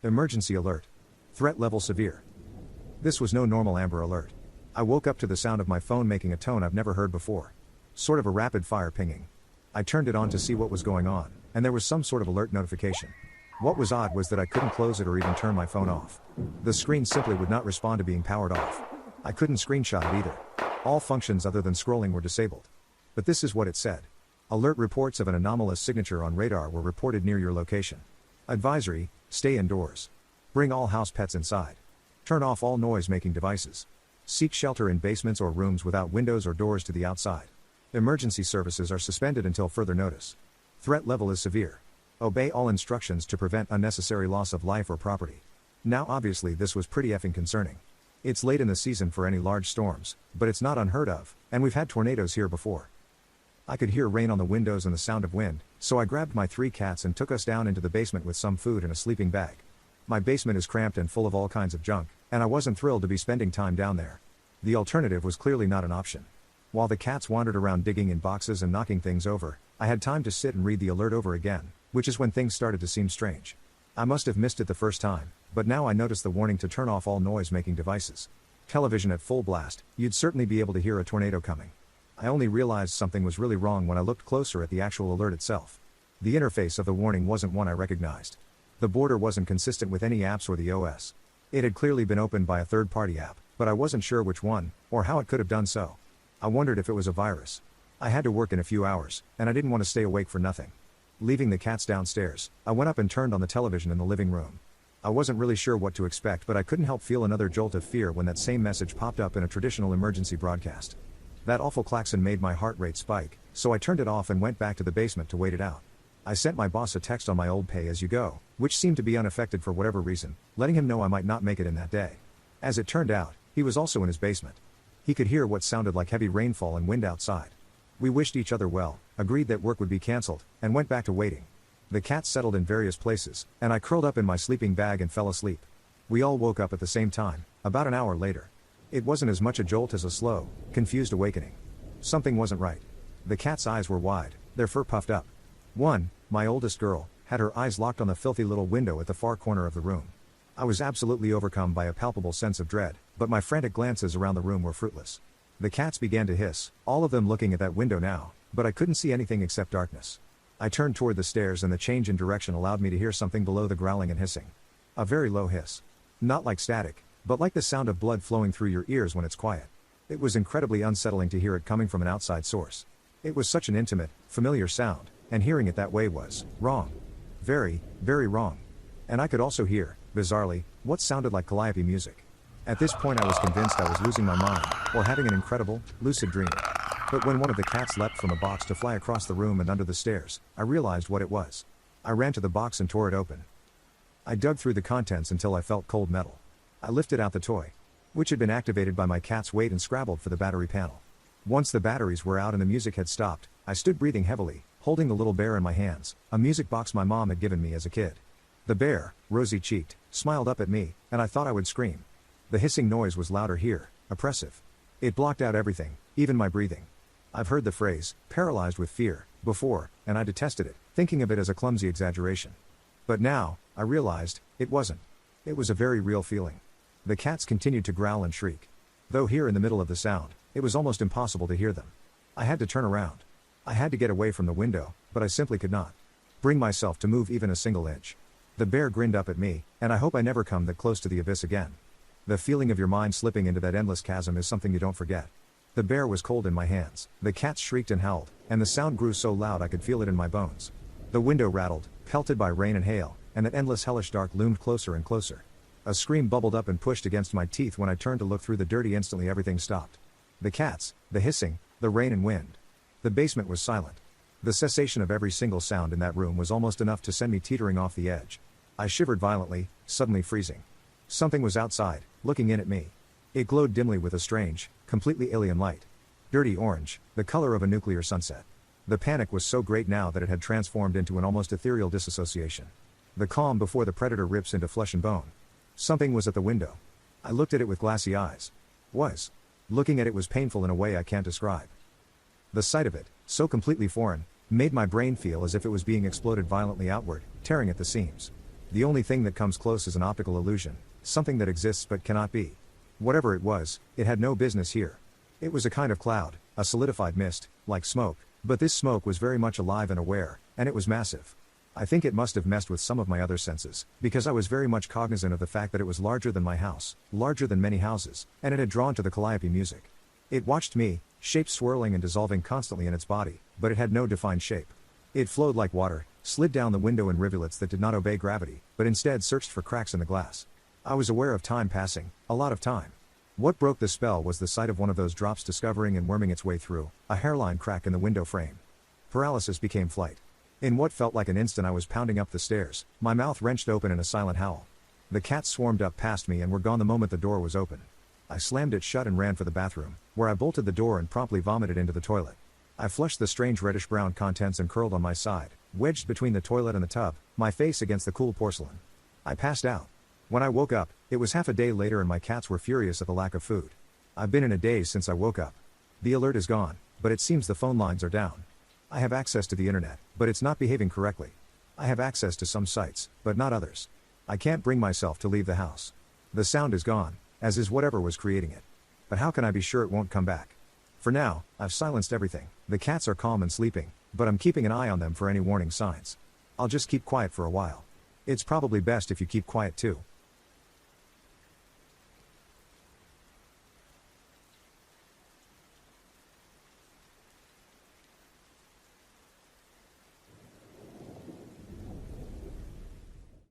Emergency alert. Threat level severe. This was no normal Amber Alert. I woke up to the sound of my phone making a tone I've never heard before. Sort of a rapid fire pinging. I turned it on to see what was going on, and there was some sort of alert notification. What was odd was that I couldn't close it or even turn my phone off. The screen simply would not respond to being powered off. I couldn't screenshot it either. All functions other than scrolling were disabled. But this is what it said. Alert reports of an anomalous signature on radar were reported near your location. Advisory, stay indoors. Bring all house pets inside. Turn off all noise-making devices. Seek shelter in basements or rooms without windows or doors to the outside. Emergency services are suspended until further notice. Threat level is severe. Obey all instructions to prevent unnecessary loss of life or property. Now obviously this was pretty effing concerning. It's late in the season for any large storms, but it's not unheard of, and we've had tornadoes here before. I could hear rain on the windows and the sound of wind, so I grabbed my 3 cats and took us down into the basement with some food and a sleeping bag. My basement is cramped and full of all kinds of junk, and I wasn't thrilled to be spending time down there. The alternative was clearly not an option. While the cats wandered around digging in boxes and knocking things over, I had time to sit and read the alert over again, which is when things started to seem strange. I must have missed it the first time, but now I noticed the warning to turn off all noise-making devices. Television at full blast, you'd certainly be able to hear a tornado coming. I only realized something was really wrong when I looked closer at the actual alert itself. The interface of the warning wasn't one I recognized. The border wasn't consistent with any apps or the OS. It had clearly been opened by a third-party app, but I wasn't sure which one, or how it could have done so. I wondered if it was a virus. I had to work in a few hours, and I didn't want to stay awake for nothing. Leaving the cats downstairs, I went up and turned on the television in the living room. I wasn't really sure what to expect, but I couldn't help feel another jolt of fear when that same message popped up in a traditional emergency broadcast. That awful klaxon made my heart rate spike, so I turned it off and went back to the basement to wait it out. I sent my boss a text on my old pay-as-you-go, which seemed to be unaffected for whatever reason, letting him know I might not make it in that day. As it turned out, he was also in his basement. He could hear what sounded like heavy rainfall and wind outside. We wished each other well, agreed that work would be cancelled, and went back to waiting. The cats settled in various places, and I curled up in my sleeping bag and fell asleep. We all woke up at the same time, about an hour later. It wasn't as much a jolt as a slow, confused awakening. Something wasn't right. The cat's eyes were wide, their fur puffed up. One, my oldest girl, had her eyes locked on the filthy little window at the far corner of the room. I was absolutely overcome by a palpable sense of dread, but my frantic glances around the room were fruitless. The cats began to hiss, all of them looking at that window now, but I couldn't see anything except darkness. I turned toward the stairs and the change in direction allowed me to hear something below the growling and hissing. A very low hiss. Not like static, but like the sound of blood flowing through your ears when it's quiet. It was incredibly unsettling to hear it coming from an outside source. It was such an intimate, familiar sound, and hearing it that way was wrong. Very, very wrong. And I could also hear, bizarrely, what sounded like calliope music. At this point I was convinced I was losing my mind, or having an incredible, lucid dream. But when one of the cats leapt from a box to fly across the room and under the stairs, I realized what it was. I ran to the box and tore it open. I dug through the contents until I felt cold metal. I lifted out the toy, which had been activated by my cat's weight, and scrabbled for the battery panel. Once the batteries were out and the music had stopped, I stood breathing heavily, holding the little bear in my hands, a music box my mom had given me as a kid. The bear, rosy-cheeked, smiled up at me, and I thought I would scream. The hissing noise was louder here, oppressive. It blocked out everything, even my breathing. I've heard the phrase, paralyzed with fear, before, and I detested it, thinking of it as a clumsy exaggeration. But now, I realized, it wasn't. It was a very real feeling. The cats continued to growl and shriek. Though here in the middle of the sound, it was almost impossible to hear them. I had to turn around. I had to get away from the window, but I simply could not bring myself to move even a single inch. The bear grinned up at me, and I hope I never come that close to the abyss again. The feeling of your mind slipping into that endless chasm is something you don't forget. The bear was cold in my hands, the cats shrieked and howled, and the sound grew so loud I could feel it in my bones. The window rattled, pelted by rain and hail, and that endless hellish dark loomed closer and closer. A scream bubbled up and pushed against my teeth when I turned to look through the dirty. Instantly everything stopped. The cats, the hissing, the rain and wind. The basement was silent. The cessation of every single sound in that room was almost enough to send me teetering off the edge. I shivered violently, suddenly freezing. Something was outside, looking in at me. It glowed dimly with a strange, completely alien light. Dirty orange, the color of a nuclear sunset. The panic was so great now that it had transformed into an almost ethereal disassociation. The calm before the predator rips into flesh and bone. Something was at the window. I looked at it with glassy eyes. Looking at it was painful in a way I can't describe. The sight of it, so completely foreign, made my brain feel as if it was being exploded violently outward, tearing at the seams. The only thing that comes close is an optical illusion, something that exists but cannot be. Whatever it was, it had no business here. It was a kind of cloud, a solidified mist, like smoke, but this smoke was very much alive and aware, and it was massive. I think it must have messed with some of my other senses, because I was very much cognizant of the fact that it was larger than my house, larger than many houses, and it had drawn to the calliope music. It watched me, shape swirling and dissolving constantly in its body, but it had no defined shape. It flowed like water, slid down the window in rivulets that did not obey gravity, but instead searched for cracks in the glass. I was aware of time passing, a lot of time. What broke the spell was the sight of one of those drops discovering and worming its way through a hairline crack in the window frame. Paralysis became flight. In what felt like an instant I was pounding up the stairs, my mouth wrenched open in a silent howl. The cats swarmed up past me and were gone the moment the door was open. I slammed it shut and ran for the bathroom, where I bolted the door and promptly vomited into the toilet. I flushed the strange reddish-brown contents and curled on my side, wedged between the toilet and the tub, my face against the cool porcelain. I passed out. When I woke up, it was half a day later and my cats were furious at the lack of food. I've been in a daze since I woke up. The alert is gone, but it seems the phone lines are down. I have access to the internet, but it's not behaving correctly. I have access to some sites, but not others. I can't bring myself to leave the house. The sound is gone, as is whatever was creating it. But how can I be sure it won't come back? For now, I've silenced everything. The cats are calm and sleeping, but I'm keeping an eye on them for any warning signs. I'll just keep quiet for a while. It's probably best if you keep quiet too.